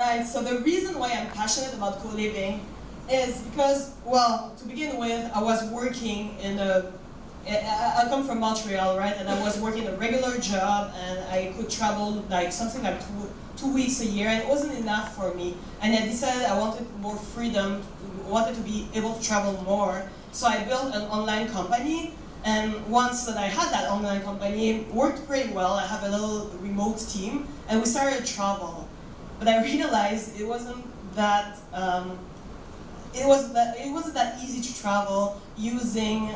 Right, so the reason why I'm passionate about co-living is because, well, to begin with, I was working in I come from Montreal, right, and I was working a regular job, and I could travel like something like two weeks a year, and it wasn't enough for me. And I decided I wanted more freedom, wanted to be able to travel more, so I built an online company. And once that I had that online company, it worked pretty well. I have a little remote team, and we started to travel. But I realized it wasn't that it wasn't that easy to travel using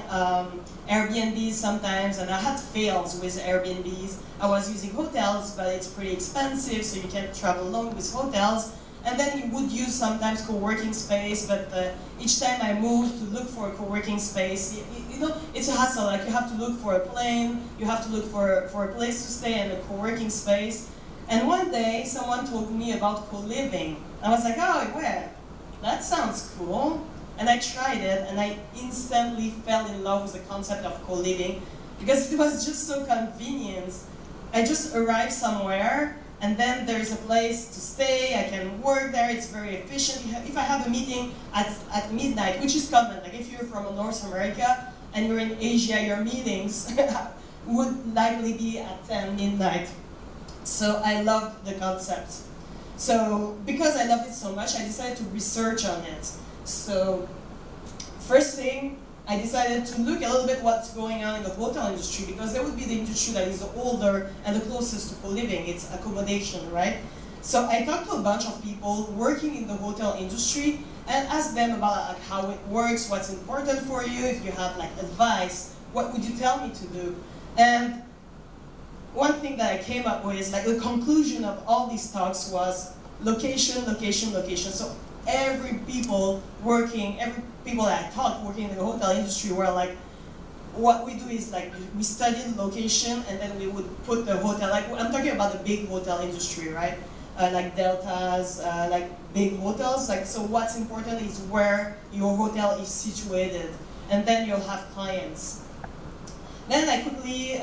Airbnbs sometimes, and I had fails with Airbnbs. I was using hotels, but it's pretty expensive, so you can't travel alone with hotels. And then you would use sometimes co-working space, but each time I moved to look for a co-working space, you know, it's a hassle. Like you have to look for a plane, you have to look for a place to stay and a co-working space. And one day, someone told me about co-living. I was like, oh, where? That sounds cool. And I tried it, and I instantly fell in love with the concept of co-living because it was just so convenient. I just arrived somewhere, and then there's a place to stay. I can work there. It's very efficient. If I have a meeting at midnight, which is common, like if you're from North America and you're in Asia, your meetings would likely be at 10 midnight. So I loved the concept. So because I loved it so much, I decided to research on it. So first thing, I decided to look a little bit what's going on in the hotel industry, because that would be the industry that is the older and the closest to co-living. It's accommodation, right? So I talked to a bunch of people working in the hotel industry and asked them about like, how it works, what's important for you, if you have like advice, what would you tell me to do? And one thing that I came up with, like the conclusion of all these talks was location, location, location. So every people that I taught working in the hotel industry were like, what we do is like, we study the location and then we would put the hotel, like I'm talking about the big hotel industry, right? Like deltas, like big hotels. Like, so what's important is where your hotel is situated, and then you'll have clients. Then I quickly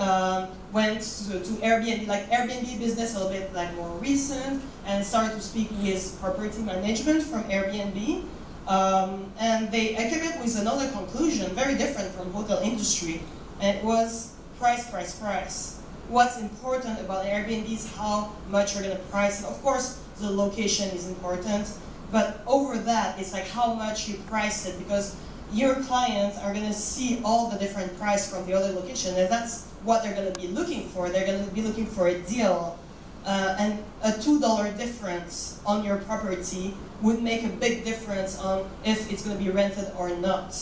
went to Airbnb, like Airbnb business a little bit like more recent, and started to speak with property management from Airbnb. And I came up with another conclusion, very different from hotel industry, and it was price, price, price. What's important about Airbnb is how much you're gonna price it. Of course, the location is important, but over that, it's like how much you price it, because your clients are going to see all the different price from the other location, and that's what they're going to be looking for. They're going to be looking for a deal, and a $2 difference on your property would make a big difference on if it's going to be rented or not.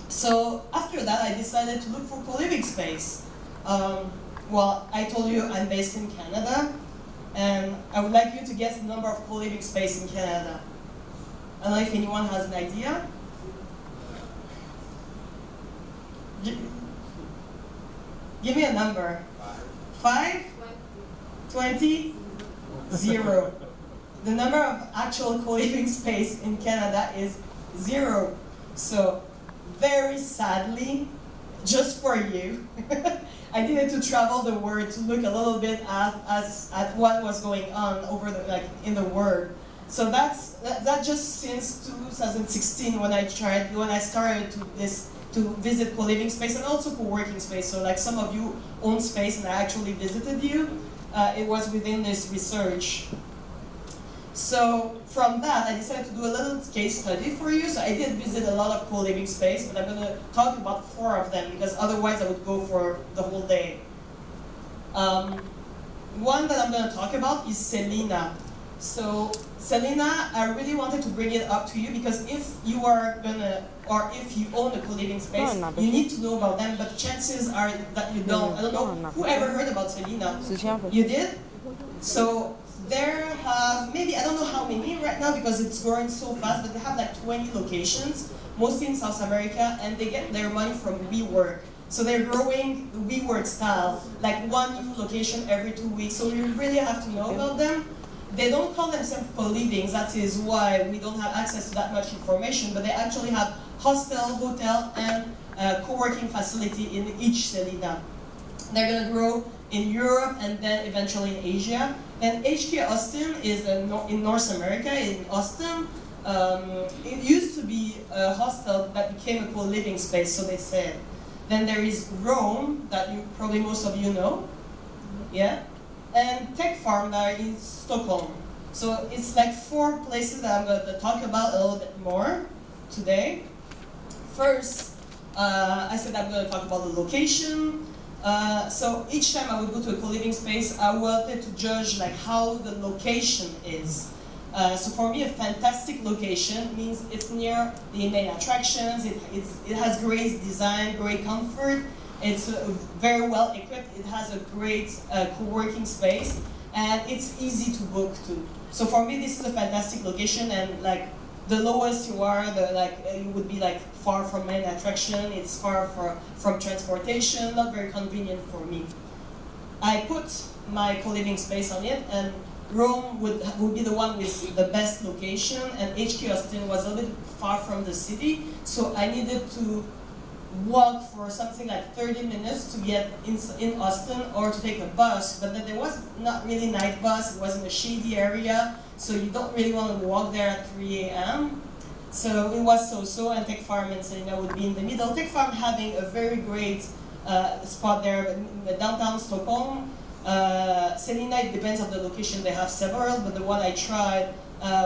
So after that, I decided to look for co-living space. Well, I told you I'm based in Canada, and I would like you to guess the number of co-living space in Canada. I don't know if anyone has an idea. Give me a number. 5? 20? 0. The number of actual co-living space in Canada is 0. So, very sadly, just for you, I needed to travel the world to look a little bit at what was going on over in the world. So that just since 2016 when I started to visit co-living space and also co-working space. So like some of you own space and I actually visited you. It was within this research. So from that, I decided to do a little case study for you. So I did visit a lot of co-living space, but I'm going to talk about 4 of them because otherwise I would go for the whole day. One that I'm going to talk about is Selena. So Selena, I really wanted to bring it up to you because if you are gonna, or if you own a co-living space, you need to know about them, but chances are that you don't. I don't know, who ever heard about Selena? You did? So there have, maybe, I don't know how many right now because it's growing so fast, but they have like 20 locations, mostly in South America, and they get their money from WeWork. So they're growing the WeWork style, like one new location every 2 weeks, so you really have to know about them. They don't call themselves co-living, that is why we don't have access to that much information, but they actually have hostel, hotel, and co-working facility in each Selena. They're going to grow in Europe, and then eventually in Asia. And HQ Austin is in North America, in Austin. It used to be a hostel that became a co-living space, so they said. Then there is Rome, that probably most of you know, yeah, and Tech Farm that are in Stockholm. So it's like 4 places that I'm going to talk about a little bit more today. First, I said I'm going to talk about the location. So each time I would go to a co-living space, I wanted to judge like how the location is. So for me, a fantastic location means it's near the main attractions, it has great design, great comfort, it's very well equipped, it has a great co-working space, and it's easy to book too. So for me, this is a fantastic location, and like the lowest you are, you would be like far from main attraction, it's far from transportation, not very convenient for me. I put my co-living space on it, and Rome would be the one with the best location, and HQ Austin was a little bit far from the city, so I needed to walk for something like 30 minutes to get in Austin, or to take a bus, but then there was not really night bus, it was in a shady area, so you don't really want to walk there at 3 a.m. So it was so-so, and Tech Farm and Selina would be in the middle. Tech Farm having a very great spot there in downtown Stockholm. Selina, it depends on the location, they have several, but the one I tried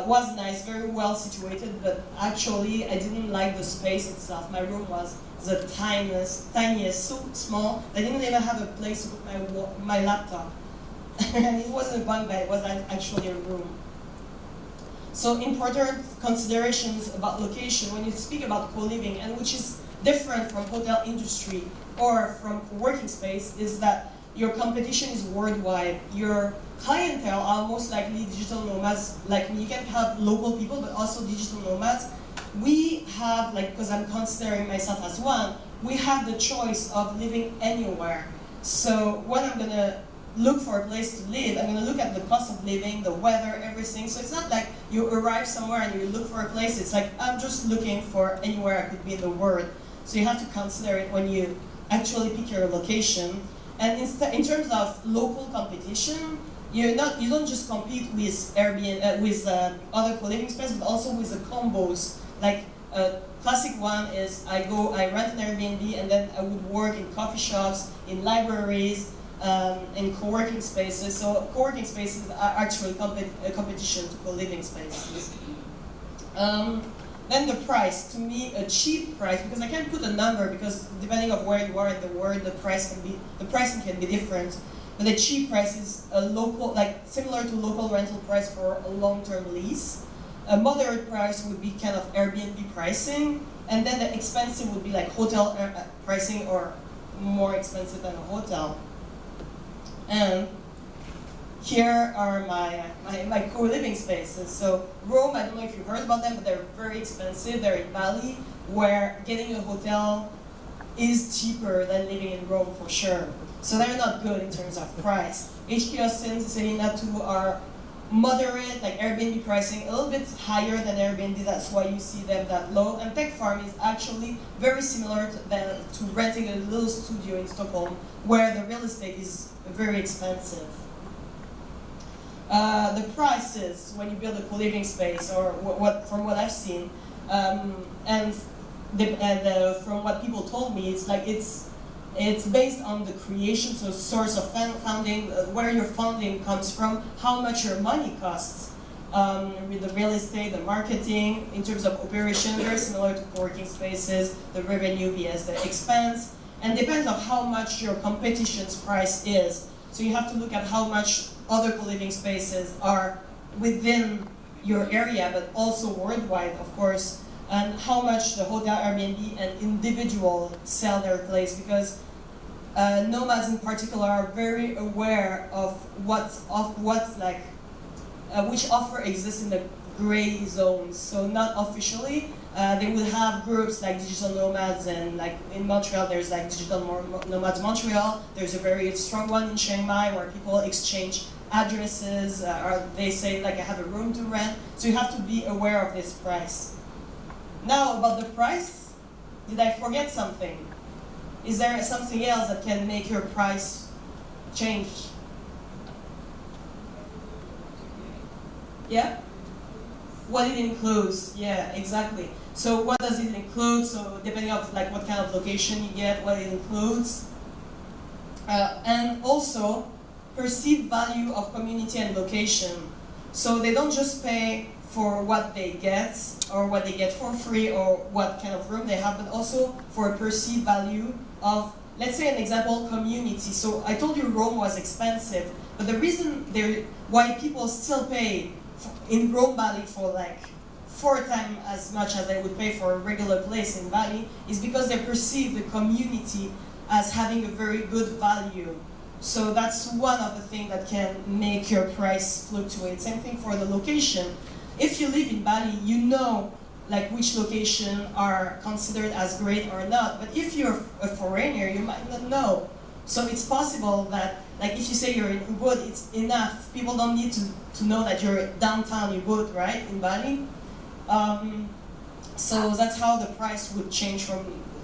was nice, very well situated, but actually I didn't like the space itself. My room was the tiniest, so small, I didn't even have a place to put my laptop. And it wasn't a bunk bed, it was actually a room. So important considerations about location when you speak about co-living, and which is different from hotel industry or from working space, is that your competition is worldwide. Your clientele are most likely digital nomads like me. You can have local people, but also digital nomads. We have, like, because I'm considering myself as one, we have the choice of living anywhere. So when I'm gonna look for a place to live, I'm gonna look at the cost of living, the weather, everything. So it's not like you arrive somewhere and you look for a place. It's like, I'm just looking for anywhere I could be in the world. So you have to consider it when you actually pick your location. And in terms of local competition, you don't just compete with Airbnb, with other co-living spaces, but also with the combos. Like a classic one is I rent an Airbnb, and then I would work in coffee shops, in libraries, in co-working spaces. So co-working spaces are actually a competition to co-living spaces. Then the price, to me, a cheap price, because I can't put a number, because depending on where you are in the world, the pricing can be different. But a cheap price is a local, like similar to local rental price for a long-term lease. A moderate price would be kind of Airbnb pricing, and then the expensive would be like hotel pricing, or more expensive than a hotel. And here are my co-living spaces. So Rome, I don't know if you've heard about them, but they're very expensive. They're in Bali, where getting a hotel is cheaper than living in Rome for sure. So they're not good in terms of price. HQ Austin, Selina too are moderate, like Airbnb pricing, a little bit higher than Airbnb, that's why you see them that low. And Tech Farm is actually very similar to renting a little studio in Stockholm, where the real estate is very expensive. The prices when you build a co-living space, or from what I've seen, and from what people told me, it's like it's based on the creation, so source of funding, where your funding comes from, how much your money costs, with the real estate, the marketing, in terms of operation, very similar to co-working spaces, the revenue vs the expense, and depends on how much your competition's price is. So you have to look at how much other co-living spaces are within your area, but also worldwide, of course, and how much the hotel, Airbnb, and individual sell their place, because nomads in particular are very aware of which offer exists in the gray zones. So not officially, they will have groups like Digital Nomads, and like in Montreal there's like Digital Nomads Montreal. There's a very strong one in Chiang Mai where people exchange addresses, or they say like I have a room to rent. So you have to be aware of this price. Now about the price, did I forget something? Is there something else that can make your price changed? Yeah? What it includes, yeah, exactly. So what does it include? So depending on like what kind of location you get, what it includes. And also, perceived value of community and location. So they don't just pay for what they get, or what they get for free, or what kind of room they have, but also for a perceived value of, let's say an example, community. So I told you Rome was expensive, but the reason why people still pay in Rome Valley for like 4 times as much as they would pay for a regular place in Bali is because they perceive the community as having a very good value. So that's one of the things that can make your price fluctuate. Same thing for the location. If you live in Bali, you know like which location are considered as great or not. But if you're a foreigner, you might not know. So it's possible that, like if you say you're in Ubud, it's enough. People don't need to know that you're downtown Ubud, right, in Bali. So that's how the price would change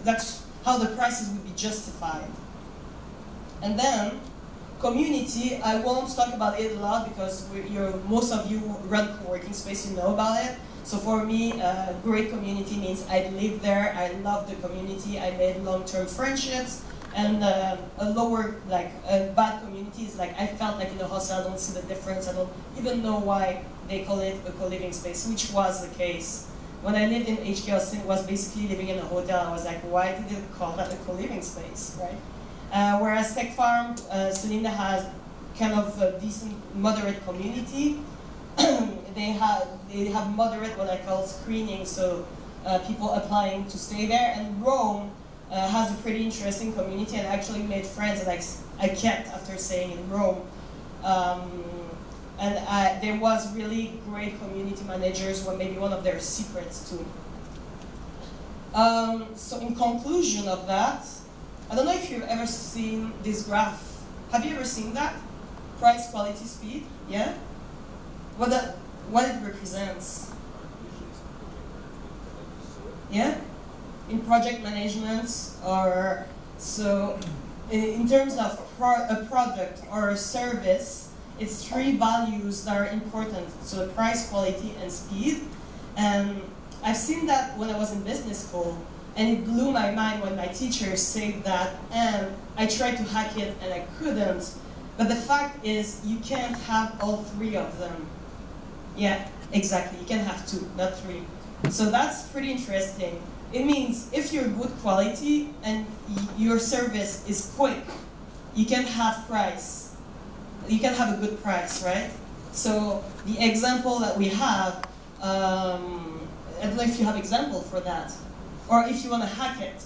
that's how the prices would be justified. And then, community, I won't talk about it a lot because most of you run co-working space, you know about it. So for me, great community means I live there, I love the community, I made long-term friendships, and a bad community is like, I felt like in a hostel, I don't see the difference, I don't even know why they call it a co-living space, which was the case. When I lived in HK Austin, it was basically living in a hotel. I was like, why did they call that a co-living space, right? Whereas Tech Farm, Selena has kind of a decent, moderate community. they have moderate, what I call screening, so people applying to stay there. And Rome has a pretty interesting community and actually made friends that I kept after staying in Rome. And there was really great community managers, were maybe one of their secrets too. So in conclusion of that, I don't know if you've ever seen this graph. Have you ever seen that? Price, quality, speed, yeah? What it represents. Yeah? In project management, or so in terms of a product or a service, it's 3 values that are important. So price, quality, and speed. And I've seen that when I was in business school, and it blew my mind when my teachers said that, and I tried to hack it and I couldn't. But the fact is, you can't have all 3 of them. Yeah, exactly, you can have 2, not 3. So that's pretty interesting. It means if you're good quality and your service is quick, you can have price. You can have a good price, right? So the example that we have, I don't know if you have example for that, or if you want to hack it.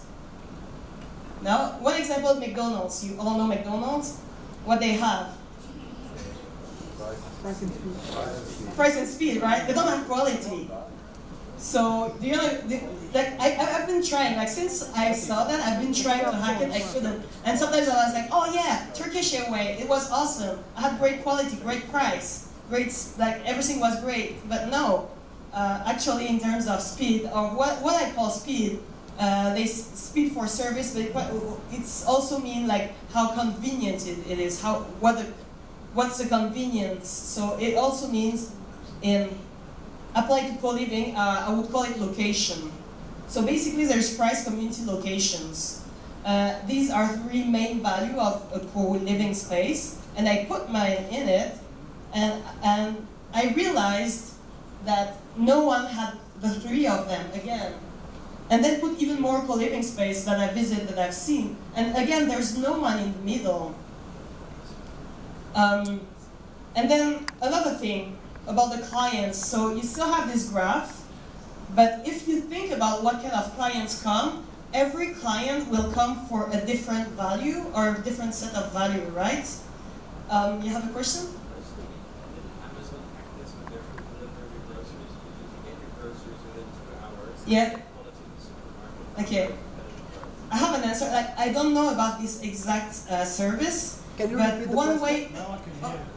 Now, one example of McDonald's. You all know McDonald's. What they have? Price and speed. Price and speed, right? They don't have quality. So do you know? I've been trying. Like since I saw that, I've been trying to hack it. I couldn't. And sometimes I was like, oh yeah, Turkish Airways. It was awesome. I had great quality, great price, everything was great. But no, actually in terms of speed, or what I call speed, speed for service. It's also mean like how convenient it is. What's the convenience? So it also means applied to co-living, I would call it location. So basically there's price, community, locations. These are 3 main value of a co-living space, and I put mine in it, and I realized that no one had the 3 of them again. And then put even more co-living space that I visited, that I've seen, and again there's no one in the middle. And then another thing about the clients, so you still have this graph, but if you think about what kind of clients come, every client will come for a different value or a different set of value, right? You have a question? Yeah. Okay. I have an answer. Like I don't know about this exact service. Can you but repeat the one question? way.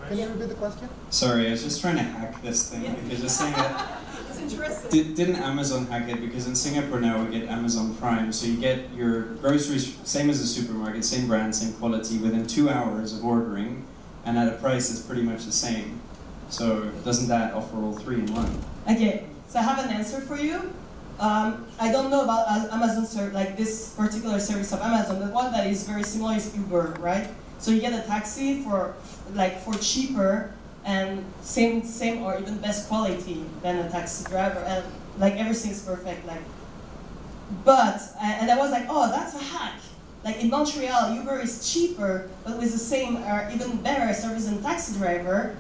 Can you repeat the question? Sorry, I was just trying to hack this thing because you're saying that That's interesting. Didn't Amazon hack it? Because in Singapore now we get Amazon Prime, so you get your groceries same as a supermarket, same brand, same quality within 2 hours of ordering, and at a price that's pretty much the same. So doesn't that offer all three in one? Okay, so I have an answer for you. I don't know about Amazon like this particular service of Amazon. The one that is very similar is Uber, right? So you get a taxi for cheaper and same or even best quality than a taxi driver, and like everything's perfect. But I was like, oh, that's a hack. Like in Montreal, Uber is cheaper, but with the same or even better service than taxi driver.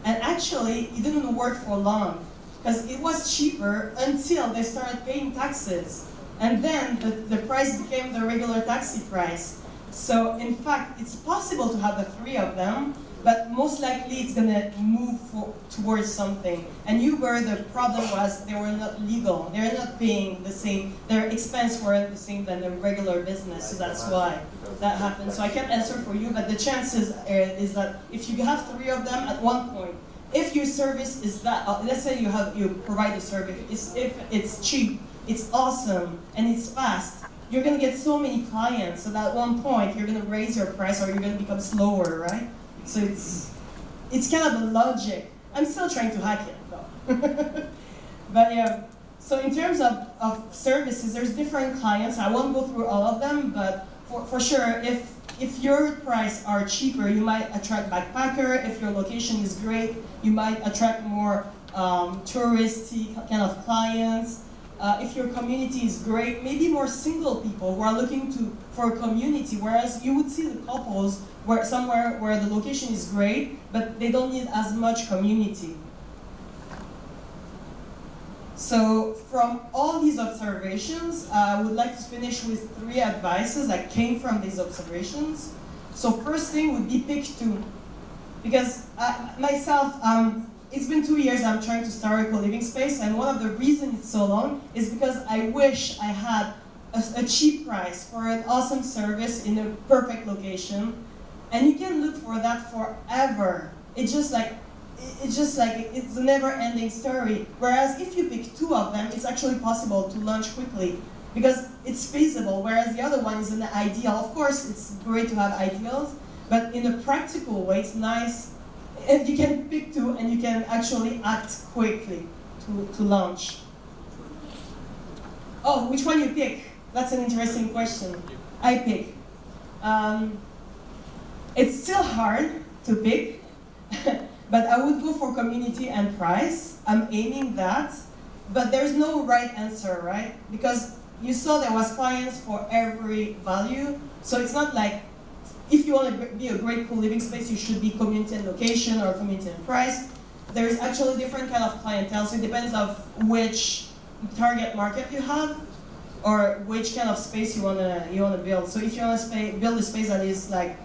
And actually, it didn't work for long, because it was cheaper until they started paying taxes. And then the price became the regular taxi price. So in fact, it's possible to have the three of them, but most likely it's going to move towards something. And Uber, the problem was they were not legal. They're not paying the same, their expense weren't the same than the regular business, so that's why that happened. So I can't answer for you, but the chances is that if you have three of them at one point, if your service is that, let's say you provide a service, if it's cheap, it's awesome, and it's fast, you're going to get so many clients, so that at one point you're going to raise your price or you're going to become slower, right? So it's kind of a logic. I'm still trying to hack it, though. But yeah, so in terms of services, there's different clients. I won't go through all of them, but for sure, if your price are cheaper, you might attract backpacker. If your location is great, you might attract more touristy kind of clients. If your community is great, maybe more single people who are looking for a community, whereas you would see the couples somewhere where the location is great, but they don't need as much community. So from all these observations, I would like to finish with 3 advices that came from these observations. So first thing would be pick 2. Because myself, it's been 2 years I'm trying to start a co-living space, and one of the reasons it's so long is because I wish I had a cheap price for an awesome service in a perfect location. And you can look for that forever. It's just like it's a never-ending story. Whereas if you pick 2 of them, it's actually possible to launch quickly because it's feasible. Whereas the other one is an ideal. Of course, it's great to have ideals, but in a practical way, it's nice. And you can pick 2, and you can actually act quickly to launch. Oh, which one you pick? That's an interesting question. I pick. It's still hard to pick, but I would go for community and price. I'm aiming that, but there's no right answer, right? Because you saw there was clients for every value, so it's not like if you want to be a great co-living space, you should be community and location or community and price. There's actually different kind of clientele, so it depends on which target market you have or which kind of space you wanna build. So if you want to build a space that is like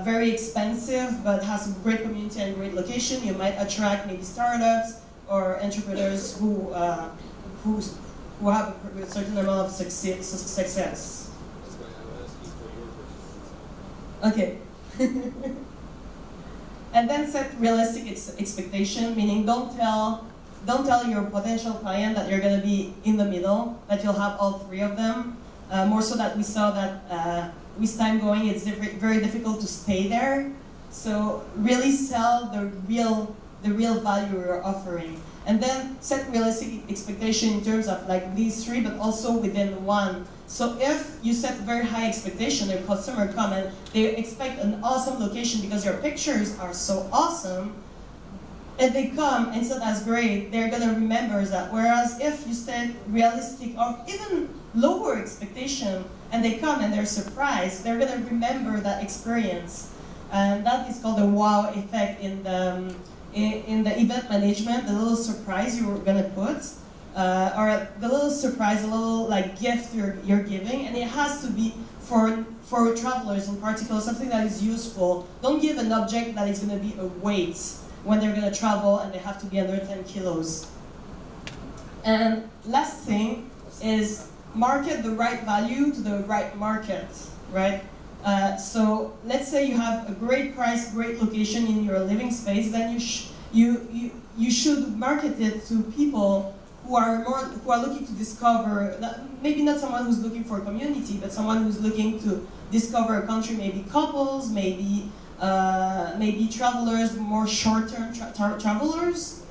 very expensive but has a great community and great location, you might attract maybe startups or entrepreneurs who have a certain amount of success. Okay. And then set realistic expectation, meaning don't tell your potential client that you're going to be in the middle, that you'll have all 3 of them. More so that we saw that with time going, it's very difficult to stay there. So really sell the real value you're offering. And then set realistic expectation in terms of like these 3, but also within one. So if you set very high expectation, your customer come and they expect an awesome location because your pictures are so awesome, and they come and it's not as great, they're gonna remember that. Whereas if you set realistic or even lower expectation and they come and they're surprised, they're gonna remember that experience. And that is called the wow effect in the event management, the little surprise you're gonna put. Or the little surprise, a little like gift you're giving, and it has to be for travelers in particular, something that is useful. Don't give an object that is going to be a weight when they're going to travel and they have to be under 10 kilos. And last thing is market the right value to the right market, right? So let's say you have a great price, great location in your living space, then you should market it to people who are looking to discover, maybe not someone who's looking for a community, but someone who's looking to discover a country, maybe couples, maybe travelers, more short-term travelers.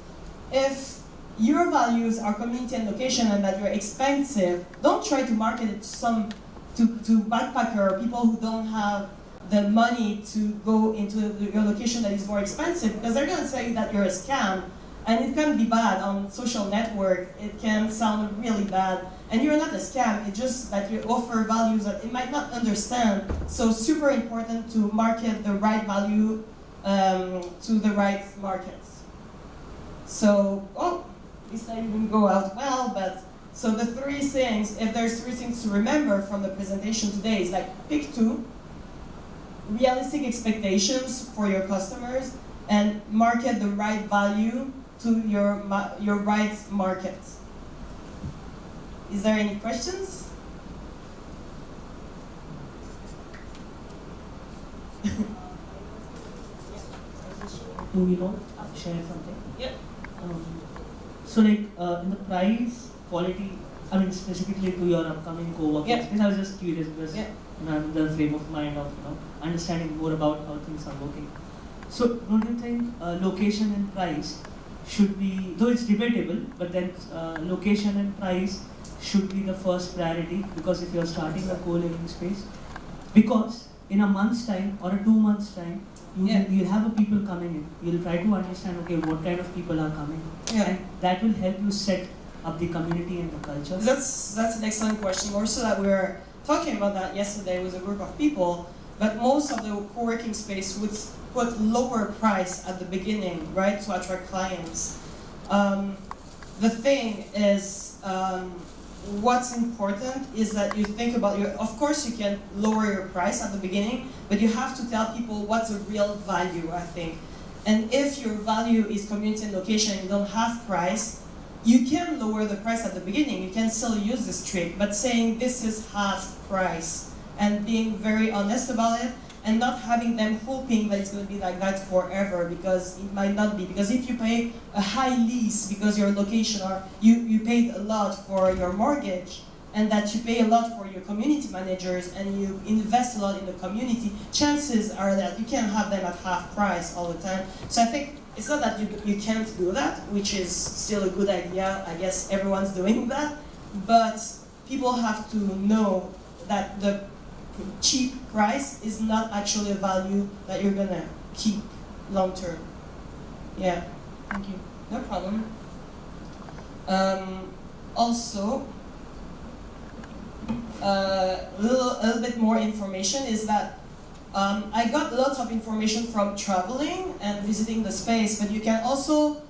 If your values are community and location and that you're expensive, don't try to market it to backpacker or people who don't have the money to go into your location that is more expensive, because they're going to say that you're a scam, and it can be bad on social network. It can sound really bad, and you're not a scam. It's just that you offer values that it might not understand. So super important to market the right value to the right markets. So, this didn't go out well, but so the three things, if there's three things to remember from the presentation today, is like pick two: realistic expectations for your customers, and market the right value to your right market. Is there any questions? Do we know share something? Yep. So like in the price, quality, I mean specifically to your upcoming co-working space, I was just curious because I'm in the frame of mind of understanding more about how things are working. So don't you think location and price should be, though it's debatable, but then location and price should be the first priority, because if you're starting a co-living space, because in a month's time or a 2 months' time, you'll have a people coming in. You'll try to understand, okay, what kind of people are coming, and that will help you set up the community and the culture. That's an excellent question. Also, that we were talking about that yesterday with a group of people, but most of the co-working space would put lower price at the beginning, right, to attract clients. The thing is, what's important is that you think about of course you can lower your price at the beginning, but you have to tell people what's a real value, I think. And if your value is community and location and you don't have price, you can lower the price at the beginning. You can still use this trick, but saying this is half price and being very honest about it, and not having them hoping that it's going to be like that forever, because it might not be. Because if you pay a high lease because your location, or you paid a lot for your mortgage, and that you pay a lot for your community managers, and you invest a lot in the community, chances are that you can't have them at half price all the time. So I think it's not that you can't do that, which is still a good idea. I guess everyone's doing that, but people have to know that the cheap price is not actually a value that you're gonna keep long term. Yeah, thank you. No problem. Also, a little bit more information is that I got lots of information from traveling and visiting the space, but you can also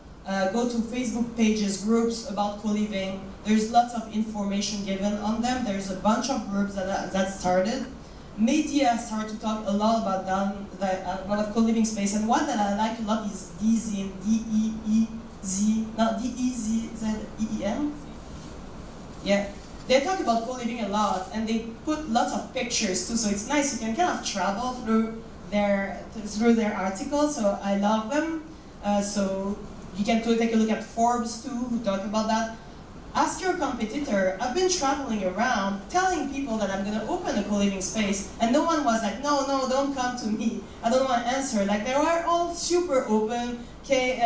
go to Facebook pages, groups about co-living. There's lots of information given on them. There's a bunch of groups that started. Media started to talk a lot about about co-living space, and one that I like a lot is DZEEM, D-E-Z-E-M. Yeah, they talk about co-living a lot, and they put lots of pictures too, so it's nice. You can kind of travel through their articles, so I love them. So you can take a look at Forbes too, who talk about that. Ask your competitor. I've been traveling around telling people that I'm going to open a co-living space, and no one was like, no, don't come to me. I don't want to answer. Like, they were all super open. Okay,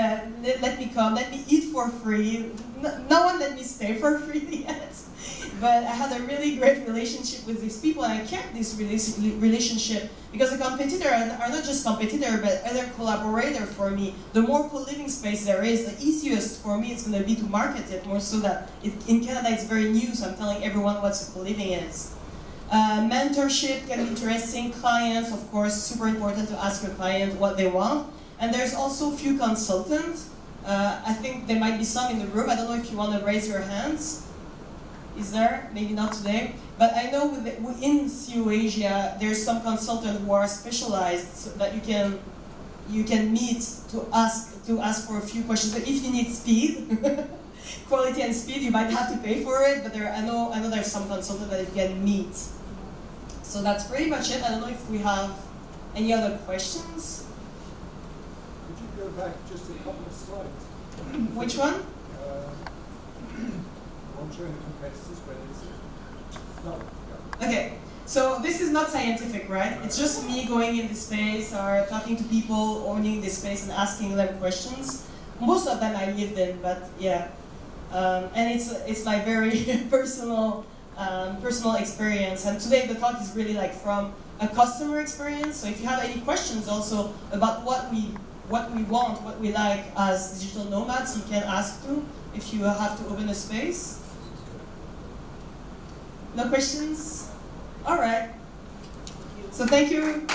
let me come, let me eat for free. No one let me stay for free yet. But I had a really great relationship with these people, and I kept this relationship because the competitors are not just competitors, but other collaborators for me. The more co-living space there is, the easiest for me it's going to be to market it, more so that in Canada it's very new, so I'm telling everyone what co-living is. Mentorship can be interesting. Clients, of course, super important to ask your client what they want. And there's also a few consultants. I think there might be some in the room. I don't know if you want to raise your hands. Is there? Maybe not today. But I know in CU Asia, there's some consultants who are specialized so that you can meet to ask for a few questions. But if you need speed, quality and speed, you might have to pay for it. But I know there's some consultants that you can meet. So that's pretty much it. I don't know if we have any other questions. Could you go back just a couple of slides? Which one? Won't show any competitors, but is it? No. Okay, so this is not scientific, right? It's just me going in the space or talking to people owning this space and asking them questions. Most of them I lived in, but yeah. And it's my very personal experience. And today the talk is really like from a customer experience. So if you have any questions also about what we want, what we like as digital nomads, you can ask too if you have to open a space. No questions? All right. So thank you.